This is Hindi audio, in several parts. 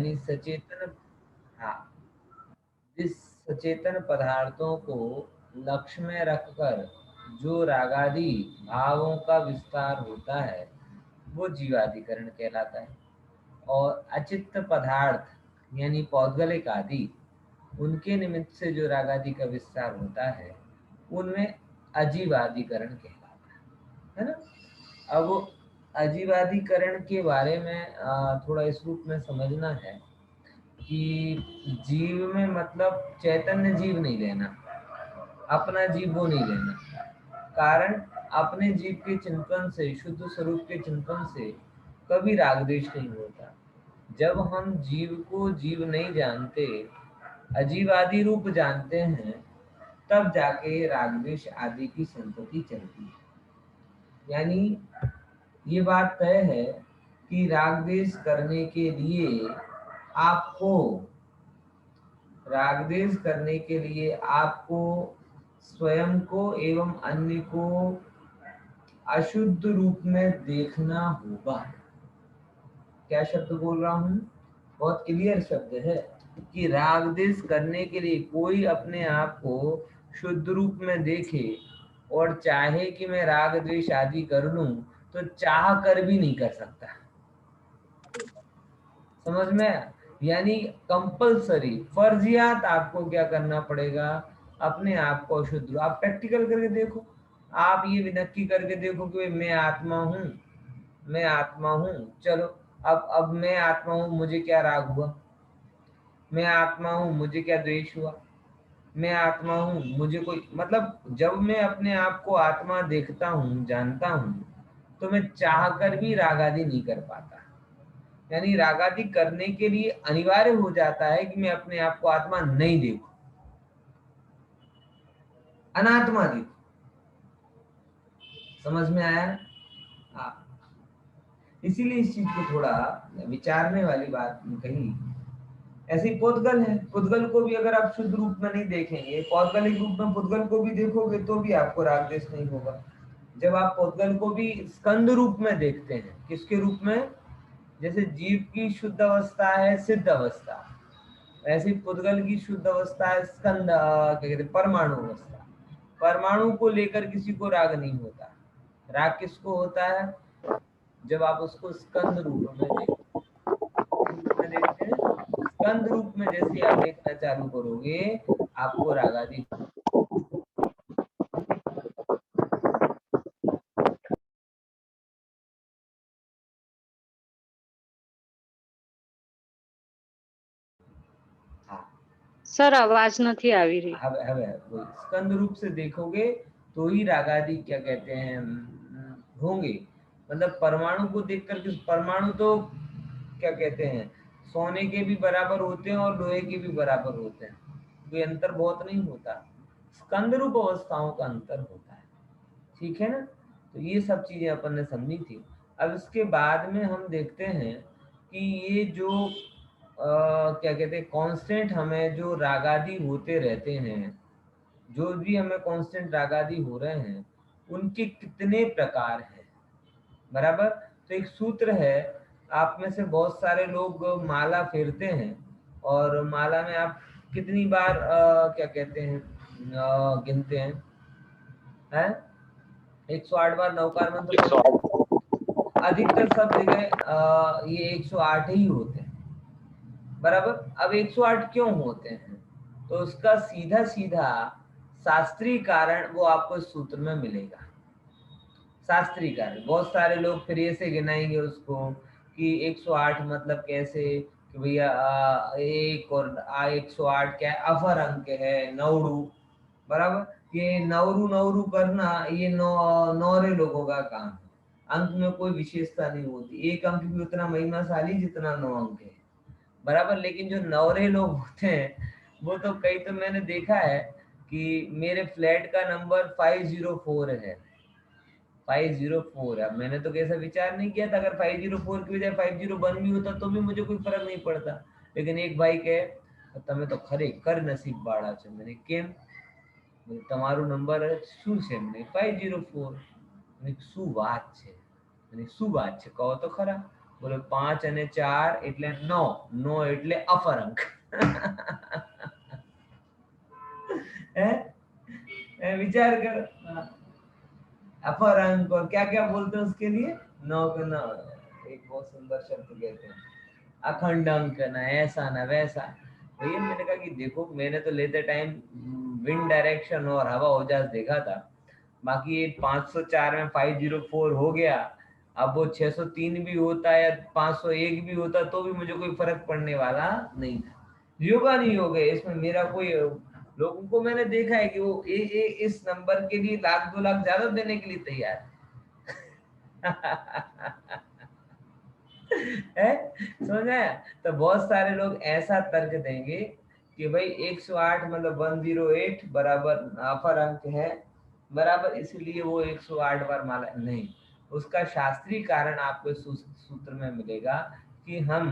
यानी सचेतन, हाँ, जिस सचेतन पदार्थों को लक्ष्य में रखकर जो रागादि भावों का विस्तार होता है वो जीवादिकरण कहलाता है। और अचित्त पदार्थ यानी पौद्गलिक आदि, उनके निमित्त से जो रागादि का विस्तार होता है उनमें अजीवादिकरण कहलाता है ना। अब वो अजीवादिकरण के बारे में थोड़ा इस रूप में समझना है कि जीव में मतलब चैतन्य जीव नहीं लेना, अपना जीव वो नहीं लेना। कारण अपने जीव के चिंतन से, शुद्ध स्वरूप के चिंतन से कभी राग द्वेष नहीं होता। जब हम जीव को जीव नहीं जानते, अजीवादि रूप जानते हैं, तब जाके राग द्वेष आदि की संतति चलती है। यानी ये बात तय है कि राग द्वेष करने के लिए आपको राग द्वेष करने के लिए आपको स्वयं को एवं अन्य को अशुद्ध रूप में देखना होगा। क्या शब्द बोल रहा हूं? बहुत क्लियर शब्द है कि राग द्वेष करने के लिए कोई अपने आप को शुद्ध रूप में देखे और चाहे कि मैं राग द्वेष आदि कर लूं, तो चाह कर भी नहीं कर सकता। समझ में? यानी कंपलसरी, फर्जियात आपको क्या करना पड़ेगा, अपने आप को शुद्ध। आप प्रैक्टिकल करके देखो, आप ये नक्की करके देखो कि मैं आत्मा हूँ, मैं आत्मा हूँ। चलो, अब मैं आत्मा हूँ, मुझे क्या राग हुआ? मैं आत्मा हूँ, मुझे क्या द्वेष हुआ? मैं आत्मा हूँ, मुझे कोई मतलब, जब मैं अपने आप को आत्मा देखता हूँ, जानता हूँ, तो मैं चाह कर भी राग आदि नहीं कर पाता। यानी रागादि करने के लिए अनिवार्य हो जाता है कि मैं अपने आप को आत्मा नहीं देखूं, अनात्मा देखूं। समझ में आया? हाँ। इसीलिए इस चीज को थोड़ा विचारने वाली बात कही। ऐसे ही पुद्गल है, पुद्गल को भी अगर आप शुद्ध रूप में नहीं देखेंगे, पौद्गलिक रूप में पुद्गल को भी देखोगे तो भी आपको राग द्वेष नहीं होगा। जब आप पुद्गल को भी स्कंद रूप में देखते हैं, किसके रूप में? जैसे जीव की शुद्ध अवस्था है सिद्ध अवस्था, ऐसी पुद्गल की शुद्ध अवस्था है स्कंद, क्या कहते हैं, परमाणु अवस्था। परमाणु को लेकर किसी को राग नहीं होता। राग किसको होता है? जब आप उसको स्कंद रूप में देखते हैं। रूप में देखते हैं, स्कंद रूप में जैसे आप देखना चालू करोगे, आपको राग आदि। हाँ, સર અવાજ નથી આવી રહી। હવે वही स्कंद रूप से देखोगे तो ही रागादि क्या कहते हैं होंगे। मतलब परमाणु को देखकर के, परमाणु तो क्या कहते हैं, सोने के भी बराबर होते हैं और लोहे के भी बराबर होते हैं, कोई अंतर बहुत नहीं होता। स्कंद रूप अवस्थाओं का अंतर होता है। ठीक है ना? तो ये सब चीजें अपन ने समझी थी। अब इसके बाद में हम देखते हैं कि ये जो क्या कहते हैं, कांस्टेंट हमें जो रागादि होते रहते हैं, जो भी हमें कांस्टेंट रागादि हो रहे हैं, उनके कितने प्रकार हैं। बराबर? तो एक सूत्र है, आप में से बहुत सारे लोग माला फेरते हैं, और माला में आप कितनी बार क्या कहते हैं गिनते हैं? 108 बार नौकार मंत्र पढ़ते हैं। अधिकतर सब जगह ये 108 ही होते हैं। बराबर? अब 108 क्यों होते हैं? तो उसका सीधा सीधा शास्त्रीय कारण वो आपको इस सूत्र में मिलेगा। शास्त्रीय कारण, बहुत सारे लोग फिर ये से गिनाएंगे उसको कि 108 मतलब कैसे, कि भैया एक और 108 क्या है, अफर अंक है, नवरू। बराबर? ये नवरू नवरू करना ये नौरे लोगों का काम है। अंक में कोई विशेषता नहीं होती, एक अंक भी उतना महिमाशाली जितना 9 अंक है। बराबर? लेकिन जो नवरे लोग होते हैं, वो तो कई तो मैंने देखा है कि मेरे फ्लैट का नंबर 504 है, 504। अब मैंने तो कैसा विचार नहीं किया था, अगर 504 की बजाय 501 भी होता तो भी मुझे कोई फर्क नहीं पड़ता। लेकिन एक भाई कहे તમે તો ખરેખર નસીબ વાળા છો। मैंने કેમ? બોલે, તમારું નંબર શું છે? मैंने 504। मैंने શું વાત છે? मैंने શું વાત છે કહો તો ખરા। બોલો 5 અને 4 એટલે 9, 9 એટલે અપર અંક. विचार कर, अपर अंक और क्या क्या बोलते हैं उसके लिए, 9 का 9 एक बहुत सुंदर शब्द कहते हैं, अखंड अंक ना, ऐसा ना वैसा. भैया मैंने कहा कि देखो, मैंने तो लेते टाइम विंड डायरेक्शन और हवा उजास देखा था, बाकी ये 504 में 504 हो गया. अब वो 603 भी होता है या 501 भी होता तो भी मुझे कोई फर्क पड़ने वाला नहीं था. योगा नहीं हो गए इसमें मेरा कोई. लोगों को मैंने देखा है कि वो इस नंबर के लिए 1,00,000 2,00,000 ज्यादा देने के लिए तैयार है. समझा? तो बहुत सारे लोग ऐसा तर्क देंगे कि भाई 108 मतलब 108 बराबर अपर अंक है, बराबर इसलिए वो 108 बार माला नहीं. उसका शास्त्रीय कारण आपको सूत्र में मिलेगा कि हम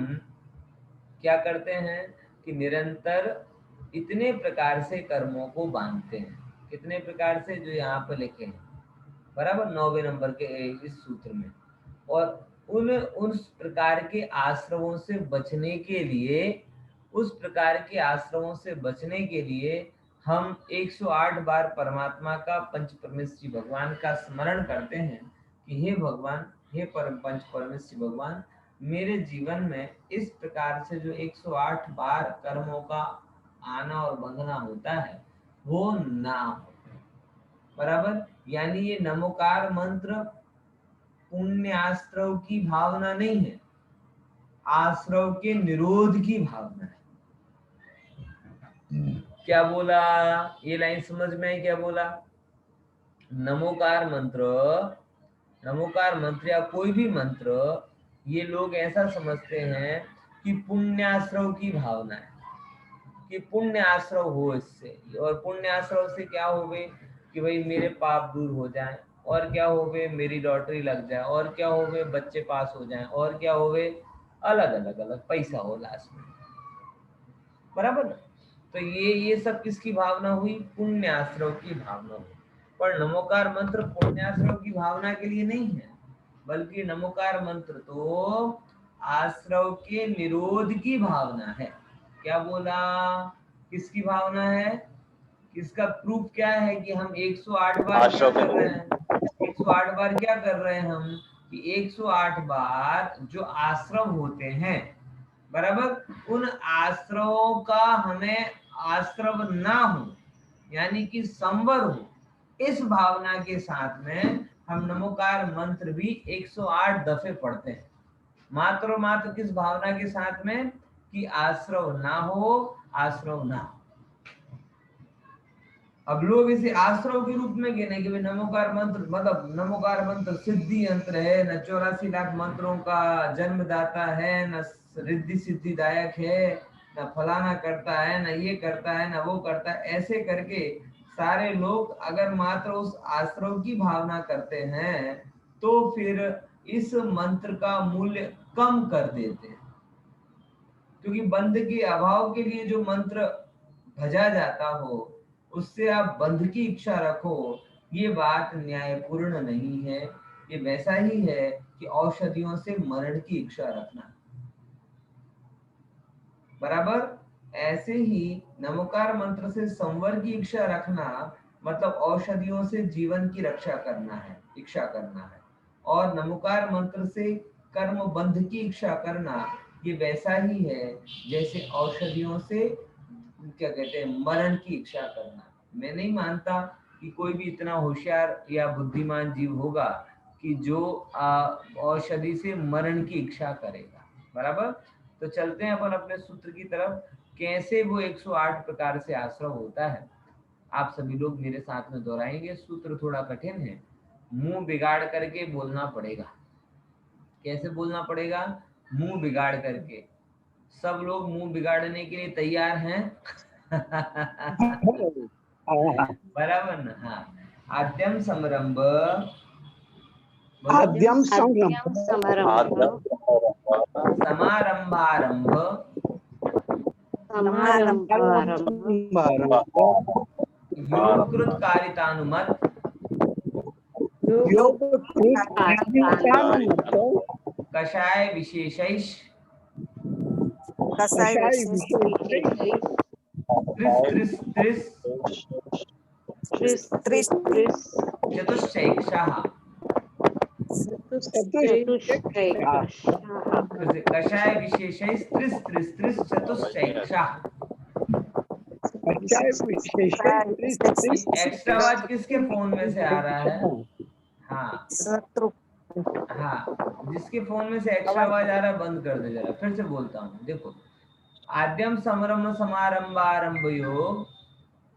क्या करते हैं कि निरंतर इतने प्रकार से कर्मों को बांधते हैं. कितने प्रकार से, जो यहाँ पर लिखे हैं बराबर 9वें नंबर के इस सूत्र में. और उस प्रकार के आश्रमों से बचने के लिए, उस प्रकार के आश्रमों से बचने के लिए हम 108 बार परमात्मा का, पंच परमेश्वरी भगवान का स्मरण करते हैं कि हे भगवान, हे परम पंच परमेश्वरी भगवान, मेरे जीवन में इस प्रकार से जो 108 बार कर्मों का आना और बंधना होता है वो ना हो. बराबर. यानी ये नमोकार मंत्र पुण्य आश्रव की भावना नहीं है, आश्रव के निरोध की भावना है. क्या बोला? ये लाइन समझ में है? क्या बोला? नमोकार मंत्र या कोई भी मंत्र, ये लोग ऐसा समझते हैं कि पुण्याश्रव की भावना है, कि पुण्य आश्रव हो इससे. और पुण्य आश्रव से क्या होवे कि भाई मेरे पाप दूर हो जाए, और क्या होवे मेरी लॉटरी लग जाए, और क्या होवे बच्चे पास हो जाएं, और क्या होवे अलग अलग अलग पैसा हो लास्ट में. बराबर ना? तो ये सब किसकी भावना हुई? पुण्य आश्रव की भावना हुई. पर नमोकार मंत्र पुण्याश्रव की भावना के लिए नहीं है, बल्कि नमोकार मंत्र तो आश्रव के निरोध की भावना है. क्या बोला? किसकी भावना है? किसका प्रूफ क्या है कि हम 108 बार क्या कर रहे हैं? 108 बार क्या कर रहे हैं हम? कि 108 बार जो आश्रम होते हैं, बराबर, उन आश्रमों का हमें आश्रम ना हो, यानी कि संवर हो, इस भावना के साथ में हम नमोकार मंत्र भी 108 दफे पढ़ते हैं. मात्र किस भावना के साथ में? कि आश्रव ना हो, आश्रव ना हो. अब लोग इसे आश्रव के रूप में गिने कि नमोकार मंत्र मतलब नमोकार मंत्र सिद्धि यंत्र है, न 84 लाख मंत्रों का जन्मदाता है, न रिद्धि सिद्धिदायक है, न फलाना करता है, न ये करता है, न वो करता है. ऐसे करके सारे लोग अगर मात्र उस आश्रव की भावना करते हैं तो फिर इस मंत्र का मूल्य कम कर देते हैं. क्योंकि बंध के अभाव के लिए जो मंत्र भजा जाता हो, उससे आप बंध की इच्छा रखो, ये बात न्यायपूर्ण नहीं है. ये वैसा ही है कि औषधियों से मरण की इच्छा रखना. बराबर. ऐसे ही नमोकार मंत्र से संवर की इच्छा रखना मतलब औषधियों से जीवन की रक्षा करना है, इच्छा करना है. और नमोकार मंत्र से कर्म बंध की इच्छा करना ये वैसा ही है जैसे औषधियों से क्या कहते हैं मरण की इच्छा करना. मैं नहीं मानता कि कोई भी इतना होशियार या बुद्धिमान जीव होगा कि जो औषधि से मरण की इच्छा करेगा. बराबर. तो चलते हैं अपन अपने सूत्र की तरफ, कैसे वो 108 प्रकार से आश्रव होता है. आप सभी लोग मेरे साथ में दोहराएंगे. सूत्र थोड़ा कठिन है, मुंह बिगाड़ करके बोलना पड़ेगा. कैसे बोलना पड़ेगा? मुंह बिगाड़ करके. सब लोग मुंह बिगाड़ने के लिए तैयार हैं? बराबर ना? हाँ. आद्यम समारंभ आद्यम समारंभ समारंभारंभ योगकृत कारितानुमत कषाय विशेषैष कसाय विशेष त्रिस त्रिस त्रिस त्रिस त्रिस चतुश्चैक्षाः कषाय विशेषैः त्रिस त्रिस त्रिस चतुश्चैक्षाः। एक्स्ट्रा आवाज किसके फोन में से आ रहा है? हाँ हाँ, जिसके फोन में से एक्स्ट्रा आवाज आ रहा है बंद कर दे जरा। फिर से बोलता हूँ, देखो। आद्यम समरम्भ समारंभारंभयोः,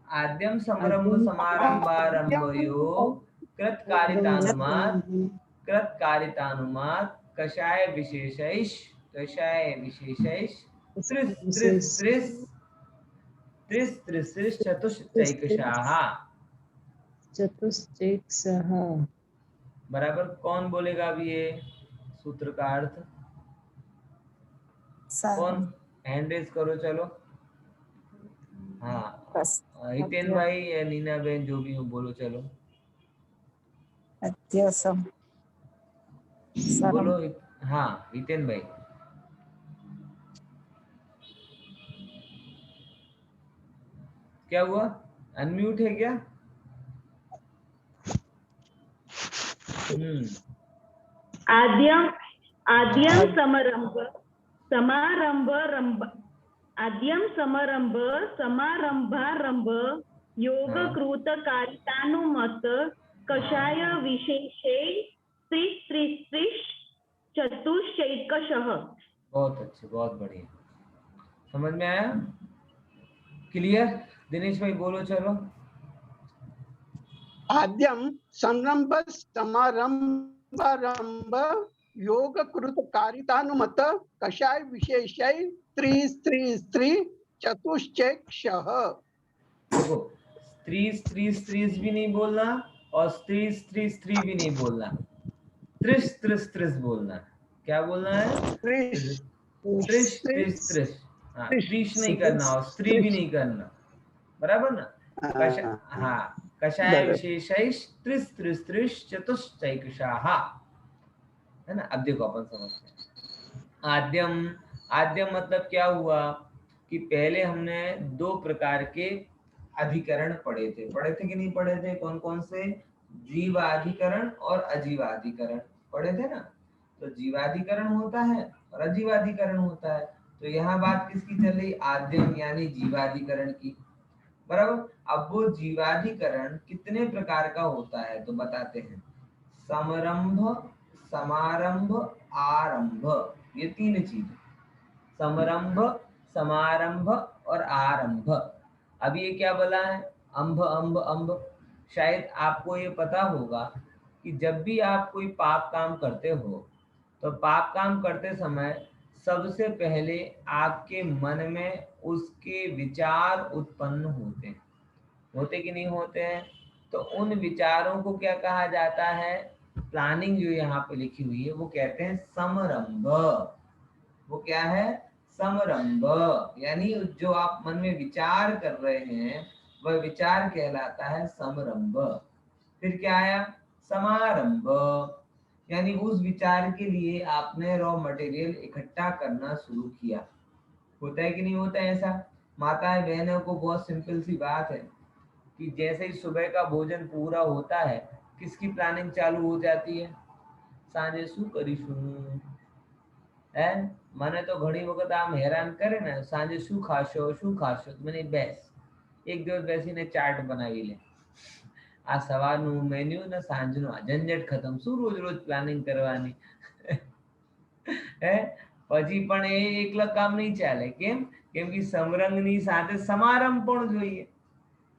आद्यम समरम्भ समारंभारंभयोः कृतकारितानुमात् कषाय विशेषैः त्रिस त्रिस त्रिस त्रिस त्रिस त्रिस चतुश्चैक्षाः। बराबर। कौन बोलेगा अभी ये सूत्र का अर्थ? कौन? हैंड रेज करो, चलो। हाँ, हितेन भाई या नीना बहन, जो भी हो, बोलो चलो। बोलो। हाँ, हितेन भाई। क्या हुआ? अनम्यूट है क्या? आद्यम समारंभ आद्यम समारंभारंभ योगकृत कारितानुमत कषाय विशेषे त्रिस चतुश्चैकशः। बहुत अच्छे, बहुत बढ़िया। समझ में आया? क्लियर? दिनेश भाई बोलो चलो। आद्यम संरंभ समारंभारंभ योगकृत कारितानुमत कषाय विशेषै त्रि चतुश्चैक्षः। देखो, स्त्री भी नहीं बोलना और स्त्री भी नहीं बोलना, त्रिस बोलना। क्या बोलना है? त्रिस। हाँ, त्रिश नहीं करना और स्त्री भी नहीं करना, बराबर ना? हाँ, कषाय विशेषैः त्रिस चतुश्चैकशाः, है ना? अब देखो अपन समझते हैं। आद्यम मतलब क्या हुआ कि पहले हमने दो प्रकार के अधिकरण पढ़े थे कि नहीं पढ़े थे? कौन कौन से? जीवाधिकरण और अजीवाधिकरण पढ़े थे ना। तो जीवाधिकरण होता है और अजीवाधिकरण होता है। तो यहाँ बात किसकी चल रही? आद्यम यानी जीवाधिकरण की, बराबर। अब वो जीवाधिकरण कितने प्रकार का होता है तो बताते हैं। समरंभ, समारंभ, आरंभ, ये तीन चीज। समरंभ, समारंभ और आरंभ। अब ये क्या बोला है? अंभ। शायद आपको ये पता होगा कि जब भी आप कोई पाप काम करते हो तो पाप काम करते समय सबसे पहले आपके मन में उसके विचार उत्पन्न होते कि नहीं होते हैं? तो उन विचारों को क्या कहा जाता है? प्लानिंग जो यहाँ पे लिखी हुई है वो कहते हैं समरंभ। वो क्या है? समरंभ। यानी जो आप मन में विचार कर रहे हैं वह विचार कहलाता है समरंभ। फिर क्या आया? समारंभ, यानी उस विचार के लिए आपने रॉ मटेरियल इकट्ठा करना शुरू किया। होता है कि नहीं होता है ऐसा? माताएं बहनों को बहुत सिंपल सी बात है कि जैसे ही सुबह का भोजन पूरा होता है किसकी प्लानिंग चालू हो जाती है? सांजे शू करीशुं है। મને તો ઘણી વખત આમ હેરાન કરે ને, સાંજે શું ખાશો તો મને બેસ એક દિવસ બેસીને ચાર્ટ બનાવી લે, આ સવારનું મેન્યુ ને સાંજનું આ ઝંઝટ ખતમ, શું રોજ પ્લાનિંગ કરવાની હે? પછી પણ એ એકલા કામ નહીં ચાલે. કેમ કે સમરંગની સાથે સમારંભ પણ જોઈએ.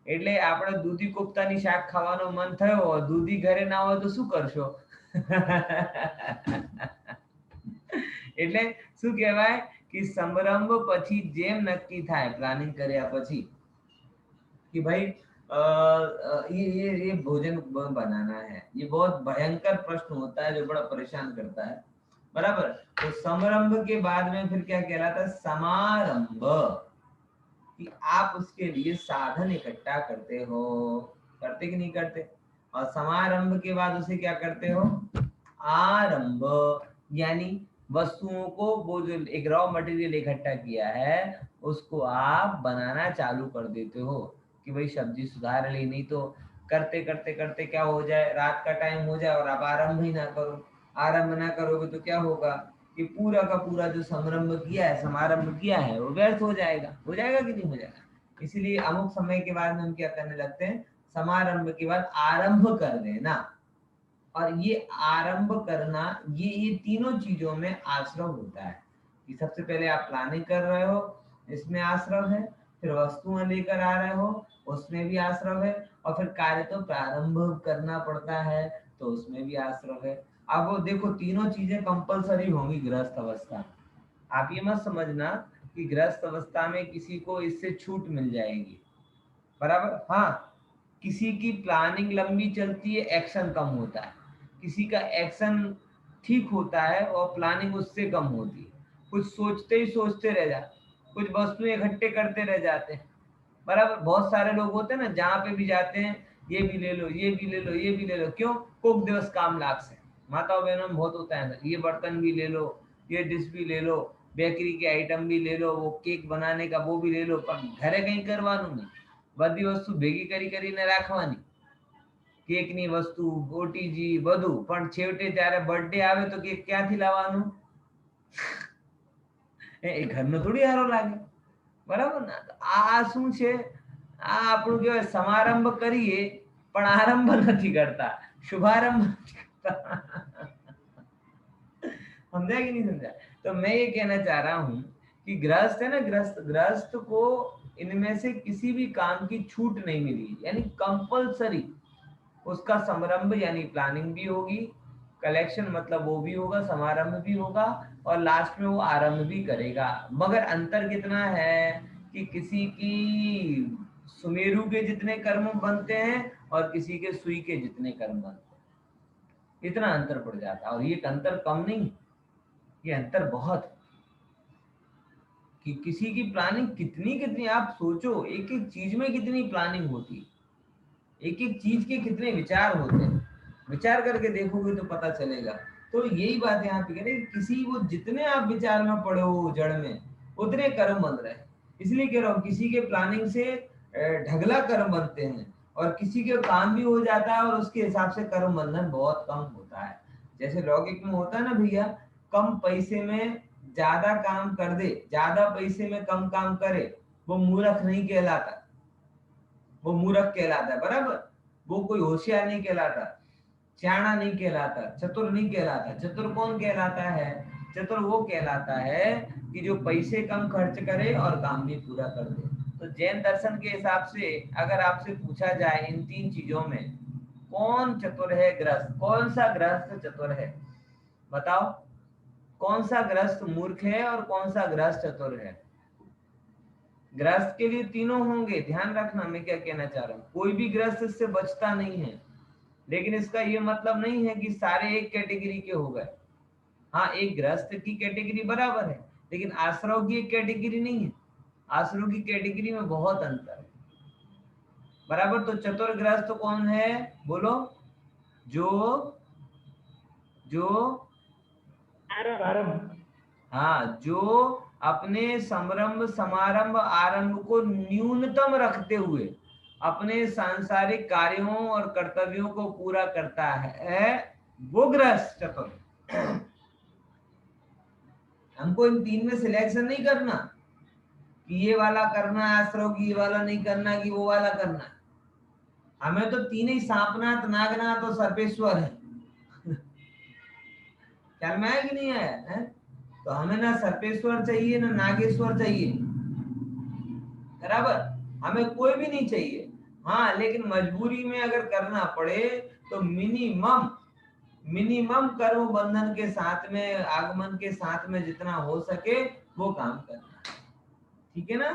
એટલે આપણે દૂધી કોફતાની શાક ખાવાનો મન થયો હોય, દૂધી ઘરે ના હોય તો શું કરશો? એટલે શું કહેવાય કે સમારંભ પછી જેમ નક્કી થાય પ્લાનિંગ કર્યા પછી कि भाई ये भोजन बनाना है, ये बहुत भयंकर प्रश्न होता है जो बड़ा परेशान करता है, बराबर। तो समारंभ के बाद में फिर क्या कहलाता है? समारंभ, कि आप उसके लिए साधन इकट्ठा करते हो, करते कि नहीं करते? और समारंभ के बाद उसे क्या करते हो? आरंभ, यानी वस्तुओं को, वो जो एक रॉ मटेरियल इकट्ठा किया है उसको आप बनाना चालू कर देते हो कि भाई सब्जी सुधार ली, नहीं तो करते करते करते क्या हो जाए, रात का टाइम हो जाए और आप आरंभ ही ना करो। आरंभ ना करोगे तो क्या होगा कि पूरा का पूरा जो समारंभ किया है वो व्यर्थ हो जाएगा कि नहीं हो जाएगा। इसीलिए अमुक समय के बाद में हम क्या करने लगते हैं, समारंभ के बाद आरंभ कर देना। और ये आरंभ करना, ये तीनों चीजों में आश्रव होता है कि सबसे पहले आप प्लानिंग कर रहे हो, इसमें आश्रव है, फिर वस्तुएं लेकर आ रहे हो, उसमें भी आश्रव है, और फिर कार्य तो प्रारंभ करना पड़ता है तो उसमें भी आश्रव है। अब वो देखो तीनों चीजें कंपलसरी होंगी गृहस्थ अवस्था में। आप ये मत समझना कि गृहस्थ अवस्था में किसी को इससे छूट मिल जाएगी, बराबर। हाँ, किसी की प्लानिंग लंबी चलती है, एक्शन कम होता है, किसी का एक्शन ठीक होता है और प्लानिंग उससे कम होती है। कुछ सोचते ही सोचते रह जाते, कुछ वस्तुएं इकट्ठे करते रह जाते हैं, बराबर। बहुत सारे लोग होते हैं ना, जहाँ पे भी जाते हैं ये भी ले लो, ये भी ले लो, ये भी ले लो, क्यों? कोक दिवस काम लाग से, माताओं बहनों में बहुत होता है ना, ये बर्तन भी ले लो, ये डिश भी ले लो, बेकरी के आइटम भी ले लो, वो केक बनाने का वो भी ले लो, पर घरे कहीं करवानू नहीं, बधी वस्तु भेगी करी કરીને રાખવાની, કેકની વસ્તુ, ઓટીજી બધું, પણ છેવટે ત્યારે બર્થડે આવે તો કેક ક્યાંથી લાવવાનું? એ ઘરનો થોડી હારો લાગે, બરાબર ને? તો આ શું છે? આ આપણું કહેવાય સમારંભ કરીએ પણ આરંભ નથી કરતા, શુભારंभ નથી करता। समझा कि नहीं समझा? तो मैं ये कहना चाह रहा हूँ कि गृहस्थ है ना, गृहस्थ को इनमें से किसी भी काम की छूट नहीं मिली, यानी कंपलसरी उसका समारंभ यानी प्लानिंग भी होगी, कलेक्शन मतलब वो भी होगा, समारंभ भी होगा, और लास्ट में वो आरंभ भी करेगा। मगर अंतर कितना है कि किसी की सुमेरु के जितने कर्म बनते हैं और किसी के सुई के जितने कर्म बनते हैं, इतना अंतर पड़ जाता है। और ये अंतर कम नहीं, ये अंतर बहुत, कि किसी की प्लानिंग कितनी कितनी, आप सोचो एक एक चीज में कितनी प्लानिंग होती है, एक एक चीज के कितने विचार होते हैं, विचार करके देखोगे तो पता चलेगा। तो यही बात यहाँ पे कह रहे, किसी वो जितने आप विचार में पड़े हो जड़ में, उतने कर्म बन रहे हैं। इसलिए कह रहा हूँ किसी के प्लानिंग से ढगला कर्म बनते हैं, और किसी के काम भी हो जाता है और उसके हिसाब से कर्म बंधन बहुत कम होता है। जैसे लौकिक में होता है ना भैया, कम पैसे में ज्यादा काम कर दे, ज्यादा पैसे में कम काम करे, वो मूर्ख नहीं कहलाता, वो मूर्ख कहलाता है, बराबर। वो कोई होशियार नहीं कहलाता, सियाना नहीं कहलाता, चतुर नहीं कहलाता। चतुर कौन कहलाता है? चतुर वो कहलाता है कि जो पैसे कम खर्च करे और काम भी पूरा कर दे। तो जैन दर्शन के हिसाब से अगर आपसे पूछा जाए इन तीन चीजों में कौन चतुर है गृहस्थ, कौन सा गृहस्थ चतुर है, बताओ कौन सा गृहस्थ मूर्ख है और कौन सा गृहस्थ चतुर है? गृहस्थ के लिए तीनों होंगे, ध्यान रखना मैं क्या कहना चाह रहा हूँ। कोई भी गृहस्थ इससे बचता नहीं है, लेकिन इसका ये मतलब नहीं है कि सारे एक कैटेगरी के हो गए। हाँ, एक गृहस्थ की कैटेगरी बराबर है, लेकिन आश्रव की एक कैटेगरी नहीं है, आश्रव की कैटेगरी में बहुत अंतर है, बराबर। तो चतुर गृहस्थ कौन है बोलो? जो हाँ, जो अपने संरंभ समारंभ आरंभ को न्यूनतम रखते हुए अपने सांसारिक कार्यों और कर्तव्यों को पूरा करता है, वो गृहस्थ चतुर। हमको इन तीन में सिलेक्शन नहीं करना कि ये वाला करना है आश्रव की, ये वाला नहीं करना कि वो वाला करना है। हमें तो तीन ही सांपनाथ, नागनाथ और सर्पेश्वर है। ख्याल में आया कि नहीं आया है? तो हमें ना सर्पेश्वर चाहिए ना नागेश्वर चाहिए, बराबर। हमें कोई भी नहीं चाहिए। हाँ, लेकिन मजबूरी में अगर करना पड़े तो मिनिमम कर्म बंधन के साथ में, आगमन के साथ में जितना हो सके वो काम करना, ठीक है ना?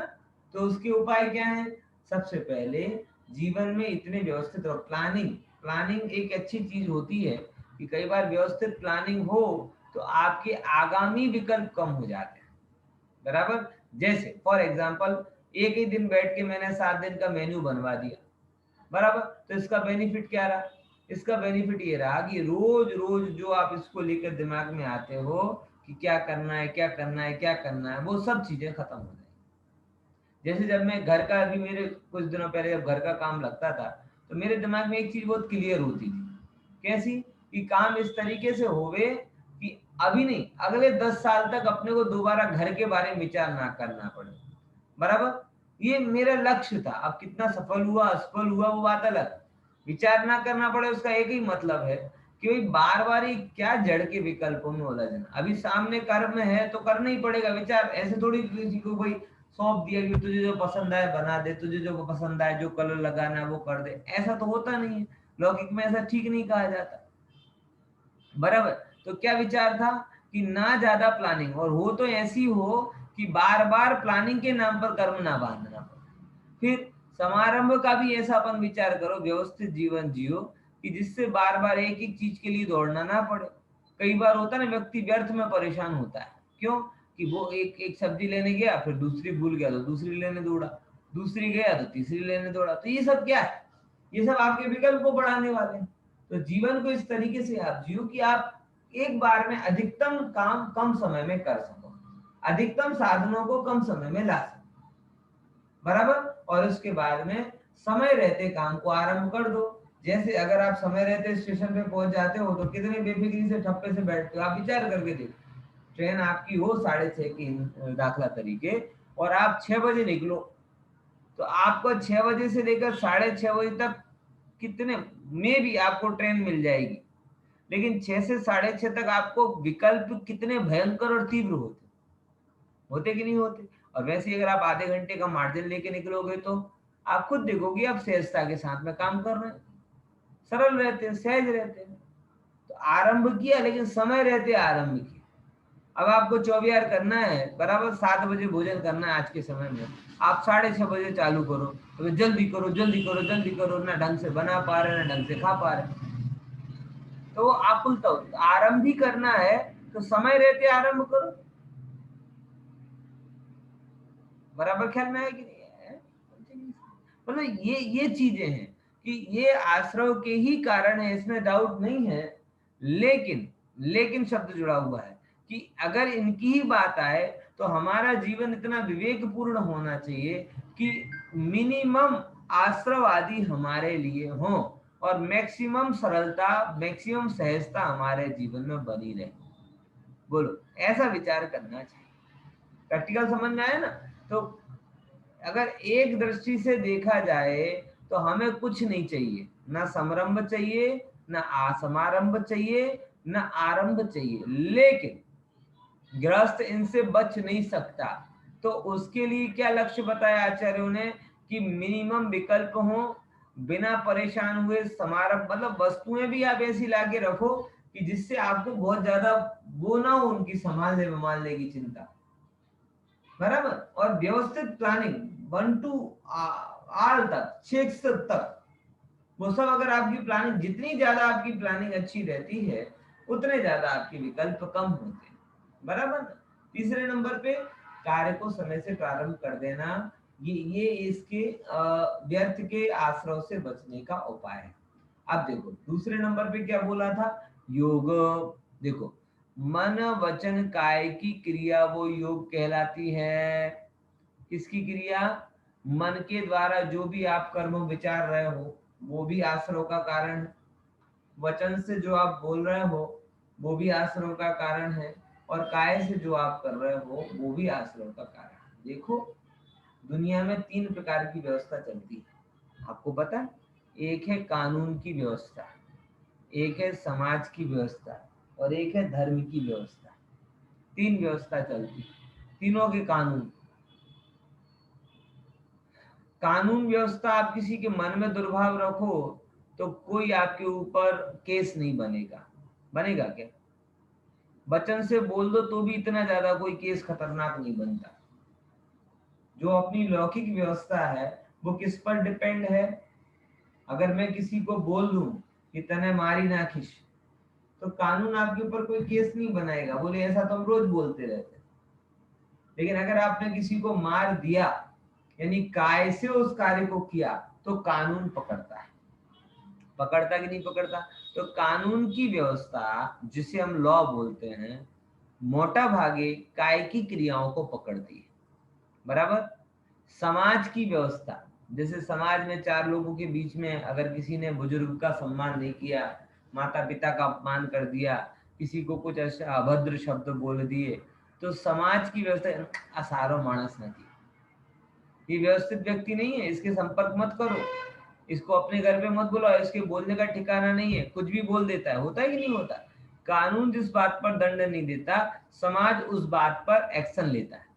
तो उसके उपाय क्या है? सबसे पहले जीवन में इतने व्यवस्थित और प्लानिंग एक अच्छी चीज होती है कि कई बार व्यवस्थित प्लानिंग हो तो आपके आगामी विकल्प कम हो जाते हैं, बराबर। जैसे फॉर एग्जांपल एक ही दिन बैठ के मैंने 7 दिन का मेन्यू बनवा दिया, बराबर। तो इसका बेनिफिट क्या रहा? इसका बेनिफिट ये रहा कि रोज रोज जो आप इसको लेकर दिमाग में आते हो कि क्या करना है, क्या करना है, क्या करना है, वो सब चीजें खत्म हो जाएंगी। जैसे जब मैं घर का, अभी मेरे कुछ दिनों पहले जब घर का काम लगता था, तो मेरे दिमाग में एक चीज बहुत क्लियर होती थी। कैसी? कि काम इस तरीके से होवे कि अभी नहीं, अगले 10 साल तक अपने को दोबारा घर के बारे में विचार ना करना पड़े। बराबर, ये मेरा लक्ष्य था। अब कितना सफल हुआ असफल हुआ वो बात अलग। विचार ना करना पड़े उसका एक ही मतलब है कि भाई बार बार ही क्या जड़ के विकल्पों में उलझना। अभी सामने कर्म है तो करना ही पड़ेगा। विचार ऐसे थोड़ी किसी को कोई सौंप दिया कि तुझे जो पसंद आए बना दे, तुझे जो पसंद आए जो कलर लगाना है वो कर दे, ऐसा तो होता नहीं है। लौकिक में ऐसा ठीक नहीं कहा जाता। बराबर, तो क्या विचार था कि ना ज्यादा प्लानिंग, और हो तो ऐसी हो कि बार बार प्लानिंग के नाम पर कर्म ना बांधना पड़े। फिर समारंभ का भी ऐसा अपन विचार करो, व्यवस्थित जीवन जियो कि जिससे बार बार एक एक चीज के लिए दौड़ना ना पड़े। कई बार होता है ना, व्यक्ति व्यर्थ में परेशान होता है। क्यों? कि वो एक एक सब्जी लेने गया, फिर दूसरी भूल गया तो दूसरी लेने दौड़ा, दूसरी गया तो तीसरी लेने दौड़ा। तो ये सब क्या है? ये सब आपके विकल्प को बढ़ाने वाले हैं। तो जीवन को इस तरीके से आप जियो कि आप एक बार में अधिकतम काम कम समय में कर सको, अधिकतम साधनों को कम समय में ला सको। बराबर, और उसके बाद में समय रहते काम को आरंभ कर दो। जैसे अगर आप समय रहते स्टेशन पे पहुंच जाते हो तो कितने बेफिक्री से ठप्पे से बैठते हो। आप विचार करके देखो, ट्रेन आपकी हो 6:30 की दाखला तरीके, और आप 6 बजे निकलो, तो आपको 6 बजे से लेकर 6:30 बजे तक कितने में भी आपको ट्रेन मिल जाएगी। लेकिन 6 से 6:30 तक आपको विकल्प कितने भयंकर और तीव्र होते कि नहीं होते। और वैसे ही अगर आप आधे घंटे का मार्जिन लेके निकलोगे तो आप खुद देखोगे आप सहजता के साथ में काम कर रहे हैं, सरल रहते हैं, सहज रहते हैं। तो आरंभ किया, लेकिन समय रहते आरंभ किया। अब आपको 24 करना है, बराबर 7 बजे भोजन करना है आज के समय में, आप 6:30 बजे चालू करो, तो जल्दी करो जल्दी करो जल्दी करो, ना ढंग से बना पा रहे ना ढंग से खा पा रहे। तो आप उल्टा आरंभ ही करना है तो समय रहते आरंभ करो। बराबर ख्याल में है कि नहीं है? मतलब ये चीजें हैं कि ये आश्रव के ही कारण है, इसमें डाउट नहीं है। लेकिन शब्द जुड़ा हुआ है कि अगर इनकी ही बात आए तो हमारा जीवन इतना विवेकपूर्ण होना चाहिए कि मिनिमम आश्रव आदि हमारे लिए हो और मैक्सिमम सरलता, मैक्सिमम सहजता हमारे जीवन में बनी रहे। बोलो, ऐसा विचार करना चाहिए। प्रैक्टिकल समझ में आया ना? तो अगर एक दृष्टि से देखा जाए तो हमें कुछ नहीं चाहिए, ना समारंभ चाहिए, ना असमारंभ चाहिए, ना आरंभ चाहिए। लेकिन गृहस्थ इनसे बच नहीं सकता। तो उसके लिए क्या लक्ष्य बताया आचार्यों ने कि मिनिमम विकल्प हो, बिना परेशान हुए समारंभ, मतलब वस्तुएं भी आप ऐसी लाके रखो कि जिससे आपको बहुत ज्यादा वो ना हो उनकी संभालने की चिंता। बराबर, और व्यवस्थित प्लानिंग 1 to R तक, 6 तक, वो सब अगर आपकी प्लानिंग, जितनी ज्यादा आपकी प्लानिंग अच्छी रहती है उतने ज्यादा आपके विकल्प कम होते हैं। बराबर। तीसरे नंबर पे कार्य को समय से प्रारंभ कर देना, ये इसके व्यर्थ के आश्रव से बचने का उपाय है। अब देखो दूसरे नंबर पे क्या बोला था, योग। देखो, मन वचन काय की क्रिया वो योग कहलाती है। किसकी क्रिया? मन के द्वारा जो भी आप कर्म विचार रहे हो वो भी आश्रव का कारण है। वचन से जो आप बोल रहे हो वो भी आश्रव का कारण है, और काय से जो आप कर रहे हो वो भी आश्रव का कारण है। देखो, दुनिया में 3 प्रकार की व्यवस्था चलती है, आपको पता है? एक है कानून की व्यवस्था, एक है समाज की व्यवस्था, और एक है धर्म की व्यवस्था। 3 व्यवस्था चलती है, तीनों के कानून। कानून व्यवस्था आप किसी के मन में दुर्भाव रखो तो कोई आपके ऊपर केस नहीं बनेगा। बनेगा क्या? वचन से बोल दो तो भी इतना ज्यादा कोई केस खतरनाक नहीं बनता। जो अपनी लौकिक व्यवस्था है वो किस पर डिपेंड है? अगर मैं किसी को बोल दूं कि तने मारी ना खिस, तो कानून आपके ऊपर कोई केस नहीं बनाएगा, बोले ऐसा तो हम रोज बोलते रहते। लेकिन अगर आपने किसी को मार दिया, यानी काय से उस कार्य को किया, तो कानून पकड़ता है। पकड़ता कि नहीं पकड़ता? तो कानून की व्यवस्था जिसे हम लॉ बोलते हैं, मोटा भागे काय की क्रियाओं को पकड़ती है। बराबर। समाज की व्यवस्था, जैसे समाज में चार लोगों के बीच में अगर किसी ने बुजुर्ग का सम्मान नहीं किया, माता पिता का अपमान कर दिया, किसी को कुछ ऐसे अभद्र शब्द बोल दिए, तो समाज की व्यवस्था असारो मानस नहीं, ये व्यवस्थित व्यक्ति नहीं है, इसके संपर्क मत करो, इसको अपने घर पे मत बुलाओ, इसके बोलने का ठिकाना नहीं है, कुछ भी बोल देता है। होता है कि नहीं होता? कानून जिस बात पर दंड नहीं देता, समाज उस बात पर एक्शन लेता है।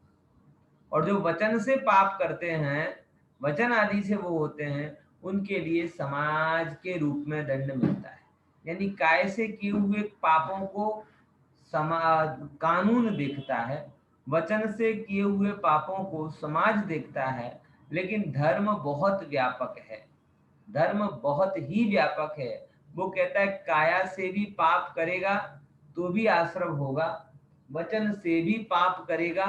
और जो वचन से पाप करते हैं, वचन आदि से वो होते हैं, उनके लिए समाज के रूप में दंड मिलता है। यानी काय से किए हुए पापों को समाज कानून देखता है, वचन से किए हुए पापों को समाज देखता है। लेकिन धर्म बहुत व्यापक है, धर्म बहुत ही व्यापक है। वो कहता है काया से भी पाप करेगा तो भी आश्रम होगा, वचन से भी पाप करेगा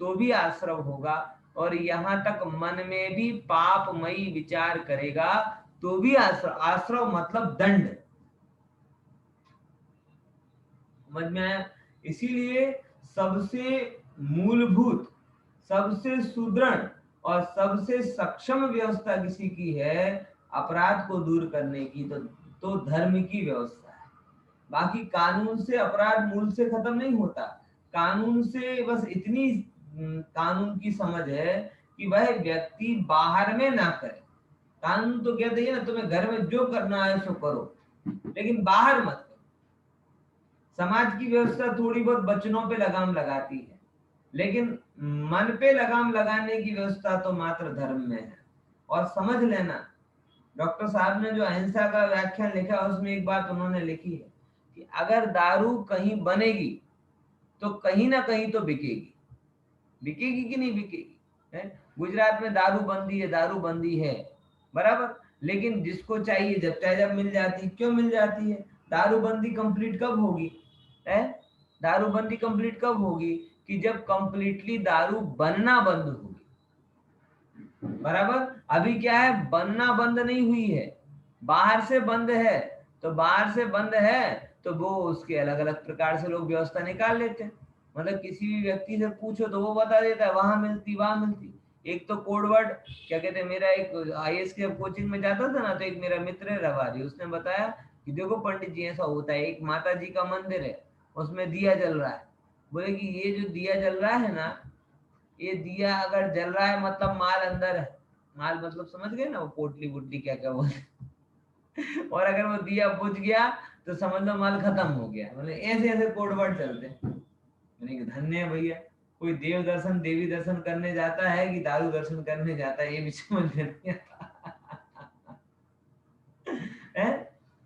तो भी आश्रम होगा, और यहाँ तक मन में भी पापमयी विचार करेगा तो भी आश्रम। आश्रम मतलब दंड। समझ में आया? इसीलिए सबसे मूलभूत, सबसे सुदृढ़ और सबसे सक्षम व्यवस्था किसी की है अपराध को दूर करने की, तो धर्म की व्यवस्था है। बाकी कानून से अपराध मूल से खत्म नहीं होता। कानून से बस इतनी कानून की समझ है कि वह व्यक्ति बाहर में ना करे। कानून तो कहते हैं ना, तुम्हें घर में जो करना है सो करो, लेकिन बाहर मत करो। समाज की व्यवस्था थोड़ी बहुत वचनों पे लगाम लगाती है, लेकिन मन पे लगाम लगाने की व्यवस्था तो मात्र धर्म में है। और समझ लेना, डॉक्टर साहब ने जो अहिंसा का व्याख्यान लिखा उसमें एक बात उन्होंने लिखी है कि अगर दारू कहीं बनेगी तो कहीं ना कहीं तो बिकेगी। बिकेगी कि नहीं बिकेगी? है? गुजरात में दारू बंदी है, दारू बंदी है, बराबर। लेकिन जिसको चाहिए जब चाहे जब मिल जाती है। क्यों मिल जाती है? दारूबंदी कंप्लीट कब होगी? है? दारूबंदी कंप्लीट कब होगी? कि जब कंप्लीटली दारू बनना बंद होगी। बराबर। अभी क्या है, बनना बंद नहीं हुई है, बाहर से बंद है। तो बाहर से बंद है तो वो उसके अलग अलग प्रकार से लोग व्यवस्था निकाल लेते हैं। मतलब किसी भी व्यक्ति से पूछो तो वो बता देता है वहां मिलती वहां मिलती। एक तो कोड वर्ड क्या कहते हैं, मेरा एक आईएएस के कोचिंग में जाता था ना, तो एक मेरा मित्र है रवारी, उसने बताया कि देखो पंडित जी ऐसा होता है, एक माता जी का मंदिर है, उसमें दिया जल रहा है। बोले कि ये जो दिया जल रहा है ना, ये दिया अगर जल रहा है मतलब माल अंदर है। माल मतलब समझ गए ना, वो पोटली वोटली क्या क्या बोलते। और अगर वो दिया बुझ गया तो समझ लो माल खत्म हो गया। मतलब ऐसे ऐसे कोड वर्ड चलते हैं। धन्य है भैया, कोई देव दर्शन देवी दर्शन करने जाता है कि दारू दर्शन करने जाता है, ये भी समझ में नहीं आता।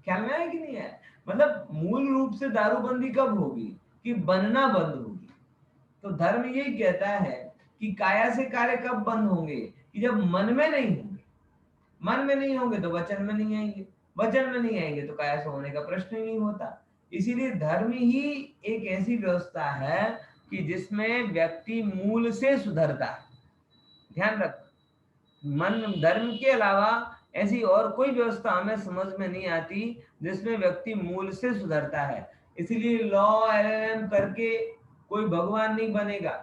ख्याल में आया कि नहीं है? मतलब मूल रूप से दारूबंदी कब होगी? कि बनना बंद होगी। तो धर्म यही कहता है कि काया से कार्य कब बंद होंगे? कि जब मन में नहीं होंगे। मन में नहीं होंगे तो वचन में नहीं आएंगे, वचन में नहीं आएंगे तो काया से होने का प्रश्न ही नहीं होता। इसीलिए धर्म ही एक ऐसी व्यवस्था है कि जिसमें व्यक्ति मूल से सुधरता है। ध्यान रख, मन धर्म के अलावा ऐसी और कोई व्यवस्था हमें समझ में नहीं आती जिसमें व्यक्ति मूल से सुधरता है। इसीलिए लॉ एलएलएम करके कोई भगवान नहीं बनेगा,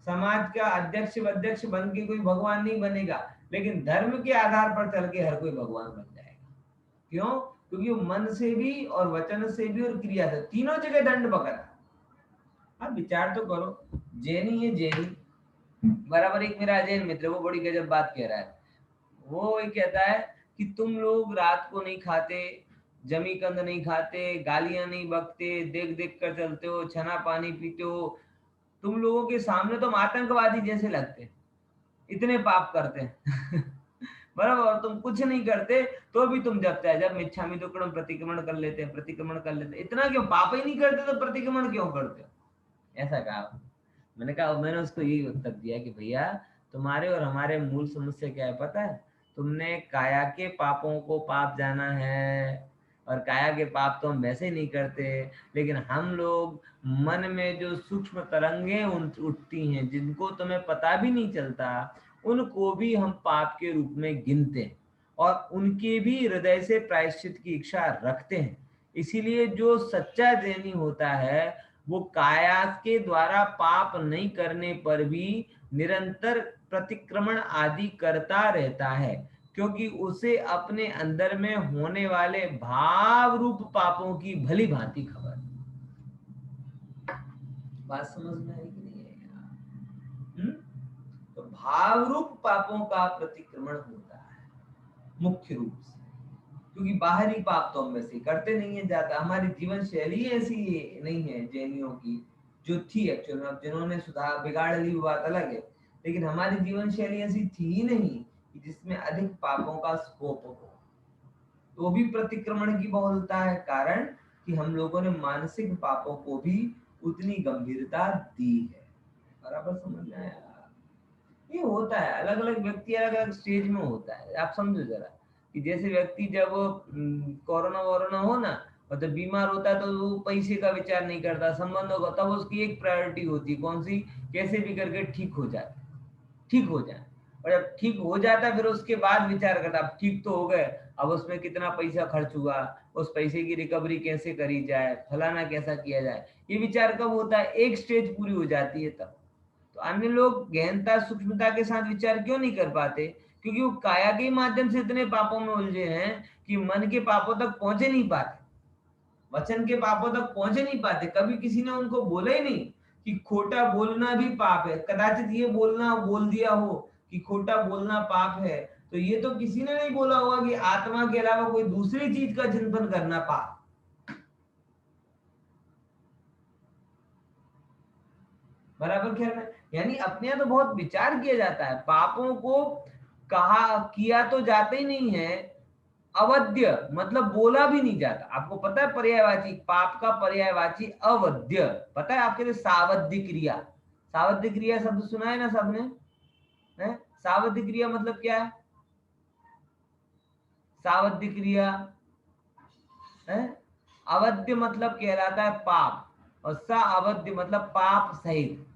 समाज का अध्यक्ष अध्यक्ष बन के कोई भगवान नहीं बनेगा, लेकिन धर्म के आधार पर चल के हर कोई भगवान बन जाएगा। क्यों? क्योंकि वो मन से भी और वचन से भी और क्रिया से, तीनों जगह दंड पकड़ा। अब विचार तो करो, जैनी है जैनी, बराबर। एक मेरा अजैन मित्र, वो बड़ी गजब बात कह रहा है। वो ये कहता है कि तुम लोग रात को नहीं खाते, जमी कंद नहीं खाते, गालियां नहीं बकते, देख देख कर चलते हो, छना पानी पीते हो, तुम लोगों के सामने तुम आतंकवादी जैसे लगते, इतने पाप करते हैं। बराबर। और तुम कुछ नहीं करते तो भी तुम जब चाहे जब मिच्छामी दुक्कड़म प्रतिक्रमण कर लेते हैं, प्रतिक्रमण कर लेते हैं। इतना क्यों? पाप ही नहीं करते तो प्रतिक्रमण क्यों करते हो? ऐसा कहा। मैंने कहा, मैंने उसको यही उत्तर दिया कि भैया तुम्हारे और हमारे मूल समस्या क्या है पता है? तुमने काया के पापों को पाप जाना है, और काया के पाप तो हम वैसे ही नहीं करते, लेकिन हम लोग मन में जो सूक्ष्म तरंगे उठती हैं जिनको तुम्हें पता भी नहीं चलता, उनको भी हम पाप के रूप में गिनते हैं और उनके भी हृदय से प्रायश्चित की इच्छा रखते हैं। इसीलिए जो सच्चा जैनी होता है वो काया के द्वारा पाप नहीं करने पर भी निरंतर प्रतिक्रमण आदि करता रहता है, क्योंकि उसे अपने अंदर में होने वाले भाव रूप पापों की भली भांति खबर। बात समझ में आई कि नहीं है यार? तो भाव रूप पापों का प्रतिक्रमण होता है मुख्य रूप से, क्योंकि बाहरी पाप तो हम वैसे करते नहीं है ज्यादा, हमारी जीवन शैली ऐसी नहीं है जैनियों की, जो थी एक्चुअल में। अब जिन्होंने सुधार बिगाड़ ली वो बात अलग है, लेकिन हमारी जीवन शैली ऐसी थी ही नहीं कि जिसमें अधिक पापों का स्कोप हो। तो भी प्रतिक्रमण की बहुलता है कारण कि हम लोगों ने मानसिक पापों को भी उतनी गंभीरता दी है। बराबर समझ में आया? ये होता है, अलग अलग व्यक्ति अलग अलग स्टेज में होता है। आप समझो जरा कि जैसे व्यक्ति जब कोरोना वोरोना हो ना, मतलब बीमार होता है, तो वो पैसे का विचार नहीं करता, संबंधों का, तब उसकी एक प्रायोरिटी होती है कौन सी, कैसे भी करके ठीक हो जाए, ठीक हो जाए। और जब ठीक हो जाता है फिर उसके बाद विचार करता, अब ठीक तो हो गए, अब उसमें कितना पैसा खर्च हुआ, उस पैसे की रिकवरी कैसे करी जाए, फलाना कैसा किया जाए, ये विचार कब होता है, एक स्टेज पूरी हो जाती है तब। तो अन्य लोग गहनता सूक्ष्मता के साथ विचार क्यों नहीं कर पाते? क्योंकि वो काया के माध्यम से इतने पापों में उलझे हैं कि मन के पापों तक पहुंचे नहीं पाते, वचन के पापों तक पहुंचे नहीं पाते। कभी किसी ने उनको बोला ही नहीं कि खोटा बोलना भी पाप है। कदाचित ये बोलना बोल दिया हो कि खोटा बोलना पाप है, तो ये तो किसी ने नहीं बोला होगा कि आत्मा के अलावा कोई दूसरी चीज का चिंतन करना पाप। बराबर ख्याल में? यानी अपने यहाँ तो बहुत विचार किया जाता है, पापों को कहा किया तो जाते ही नहीं है, अवध्य मतलब बोला भी नहीं जाता। आपको पता है पर्यायवाची, पाप का पर्यायवाची अवध्य पता है आपके लिए? सावध्य क्रिया, सावध्य क्रिया शब्द सुना है ना सबने? है सावध्य क्रिया मतलब क्या है? सावध्य क्रिया है, अवध्य मतलब कहलाता है पाप, और सा अवध्य मतलब पाप सहित।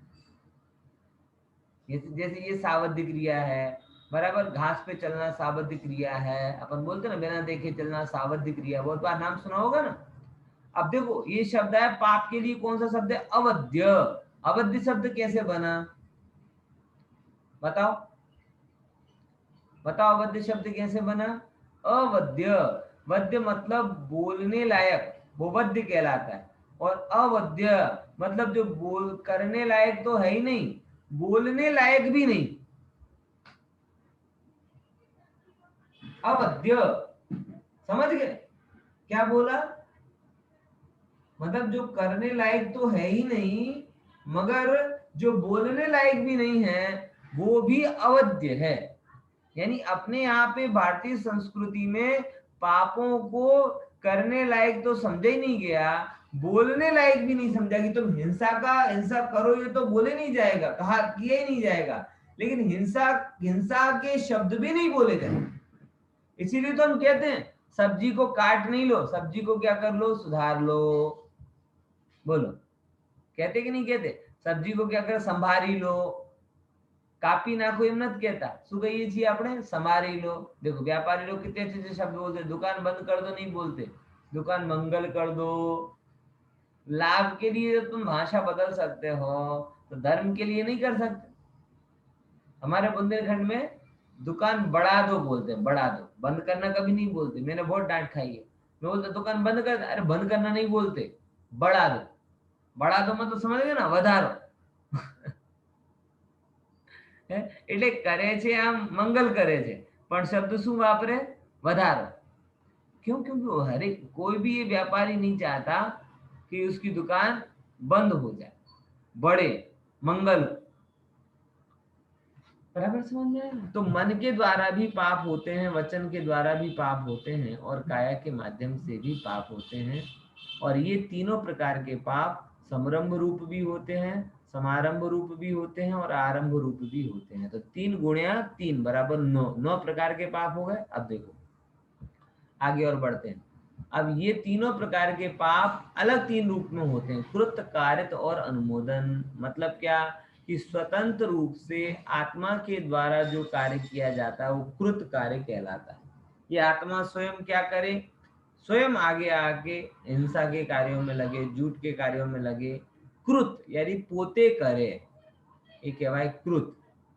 जैसे ये सावध्य क्रिया है, बराबर। घास पे चलना सावध्य क्रिया है, अपन बोलते ना बिना देखे चलना सावध्य क्रिया, बहुत बार नाम सुना होगा ना। अब देखो ये शब्द है पाप के लिए, कौन सा शब्द है? अवध्य। अवध्य शब्द कैसे बना बताओ, बताओ अवध्य शब्द कैसे बना? अवध्य, वध्य मतलब बोलने लायक, वो वध्य कहलाता है। और अवध्य मतलब जो बोल करने लायक तो है ही नहीं, बोलने लायक भी नहीं। अवध्य, समझ गए क्या बोला? मतलब जो करने लायक तो है ही नहीं, मगर जो बोलने लायक भी नहीं है, वो भी अवध्य है। यानी अपने यहाँ पे भारतीय संस्कृति में पापों को करने लायक तो समझा ही नहीं गया, बोलने लायक भी नहीं समझा कि तुम हिंसा करो, ये तो बोले नहीं जाएगा, कहा किया ही नहीं जाएगा, लेकिन हिंसा के शब्द भी नहीं बोले जाए। इसीलिए तो हम कहते हैं सब्जी को काट नहीं लो, सब्जी को क्या कर लो? सुधार लो। बोलो कहते कि नहीं कहते? सब्जी को क्या कर? संभारी लो। कापी नाखो एम नत कहता, શું કહીએ છીએ આપણે? संभारी लो। देखो व्यापारी लोग कितने अच्छे अच्छे शब्द बोलते, दुकान बंद कर दो नहीं बोलते, दुकान मंगल कर दो। लाभ के लिए तुम भाषा बदल सकते हो, तो धर्म के लिए नहीं कर सकते। हमारे बुंदेलखंड में दुकान बढ़ा दो बोलते हैं, बढ़ा दो, बंद करना कभी नहीं बोलते। मैंने बहुत डांट खाई है, मैं बोलता दुकान बंद कर, अरे बंद करना नहीं बोलते, बढ़ा दो। बढ़ा दो मतलब समझ गए ना, વધારો। એટલે કરે છે આમ મંગલ કરે છે, પણ શબ્દ શું વાપરે? વધારો। क्यों? क्योंकि हर एक कोई भी ये व्यापारी नहीं चाहता कि उसकी दुकान बंद हो जाए, बढ़े, मंगल। बराबर समझ में आया? तो मन के द्वारा भी पाप होते हैं, वचन के द्वारा भी पाप होते हैं, और काया के माध्यम से भी पाप होते हैं। और ये तीनों प्रकार के पाप समरंभ रूप भी होते हैं, समारंभ रूप भी होते हैं, और आरंभ रूप भी होते हैं। तो 3 गुणिया 3 बराबर 9 प्रकार के पाप हो गए। अब देखो आगे और बढ़ते हैं। अब ये तीनों प्रकार के पाप अलग 3 रूप में होते हैं, कृत, कारित और अनुमोदन। मतलब क्या? कि स्वतंत्र रूप से आत्मा के द्वारा जो कार्य किया जाता है वो कृत कार्य कहलाता है। ये आत्मा स्वयं क्या करे? स्वयं आगे आके हिंसा के कार्यों में लगे, झूठ के कार्यों में लगे, કૃત यानी પોતે કરે એ કહેવાય કૃત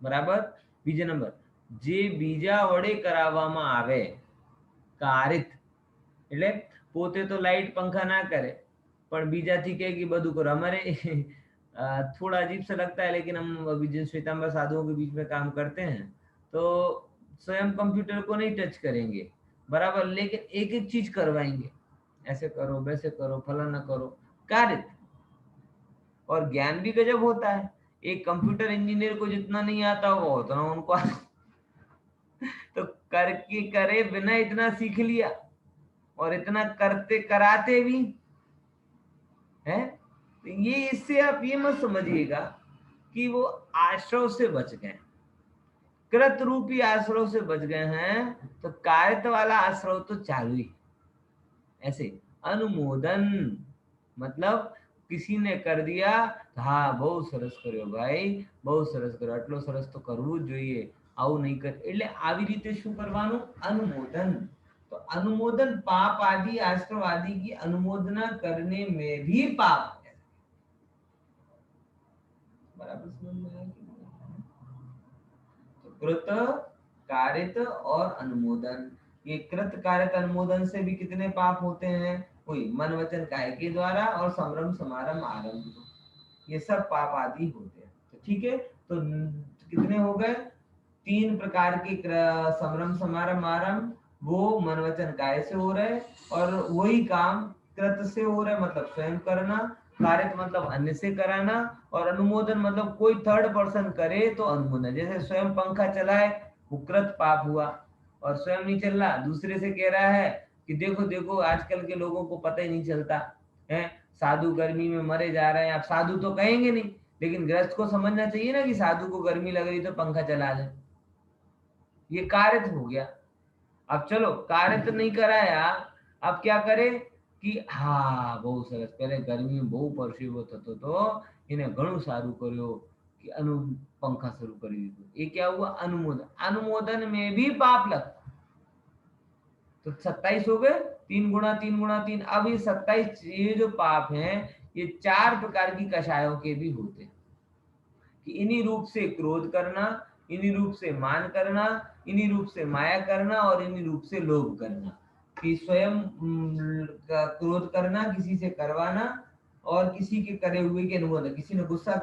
બરાબર. બીજો નંબર જે બીજા વડે કરાવવામાં આવે કારિત એટલે પોતે તો લાઈટ पंखा ना करे पर बीजाથી कहे कि બધું કરો. हमारे थोड़ा अजीब सा लगता है लेकिन हम अभी जिन श्वेतांबर साधुओं के बीच में काम करते हैं तो स्वयं कंप्यूटर को नहीं टच करेंगे बराबर, लेकिन एक एक चीज करवाएंगे, ऐसे करो वैसे करो फलाना करो, कार्य. और ज्ञान भी गजब होता है. एक कंप्यूटर इंजीनियर को जितना नहीं आता होगा उतना उनको तो करके करे बिना इतना सीख लिया और इतना करते कराते भी है. तो ये इससे आप ये मत समझिएगा कि वो आश्रव से बच गए, कृत रूपी आश्रव से बच गए हैं, तो कार्यत वाला आश्रव तो चालू ही. ऐसे अनुमोदन मतलब किसी ने कर दिया तो हाँ बहुत સરસ કર્યો ભાઈ, બહુ સરસ કર્યો, આટલો સરસ તો કરવું જ જોઈએ, આવું નહીં કર. એટલે આવી રીતે શું કરવાનું? अनुमोदन. तो अनुमोदन पाप आदि आश्रव आदि की अनुमोदना करने में भी पाप है. बराबर समझ में आया कि नहीं? तो कृत कारित और अनुमोदन, ये कृत कारित अनुमोदन से भी कितने पाप होते हैं? कोई मन वचन काया के द्वारा और संभ्रम समारंभ आरंभ, ये सब पाप आदि होते हैं. तो ठीक है, तो कितने हो गए? 3 प्रकार के संभ्रम समारंभ आरंभ वो मन वचन काय से हो रहे और वही काम कृत से हो रहा है, मतलब स्वयं करना. कारित मतलब अन्य से कराना और अनुमोदन मतलब कोई थर्ड पर्सन करे तो अनुमोदन. जैसे स्वयं पंखा चलाए वो कृत पाप हुआ और स्वयं नहीं चल रहा, दूसरे से कह रहा है कि देखो देखो आजकल के लोगों को पता ही नहीं चलता है, साधु गर्मी में मरे जा रहे हैं. आप साधु तो कहेंगे नहीं, लेकिन गृहस्थ को समझना चाहिए ना कि साधु को गर्मी लग रही तो पंखा चला ले. ये कारित हो गया. अब चलो कारित नहीं कराया, अब क्या करे कि हाँ બહુ સરસ, पहले गर्मी में બહુ પરસેવો થતો તો એને ઘણું સારું કર્યો कि अनु पंखा शुरू कर દીધું. ये क्या हुआ? अनुमोदन. अनुमोदन में भी पाप लगता. तो 27 हो गए, 3 गुणा 3 गुणा 3. अब ये 27 ये जो पाप हैं ये 4 प्रकार की कषायों के भी होते हैं कि इन्हीं रूप से क्रोध करना, इन्हीं रूप से मान करना, इन्हीं रूप से माया करना और इन्हीं रूप से लोभ करना. कि स्वयं क्रोध करना, किसी से करवाना और किसी के करे हुए के अनुमोदन. किसी ने गुस्सा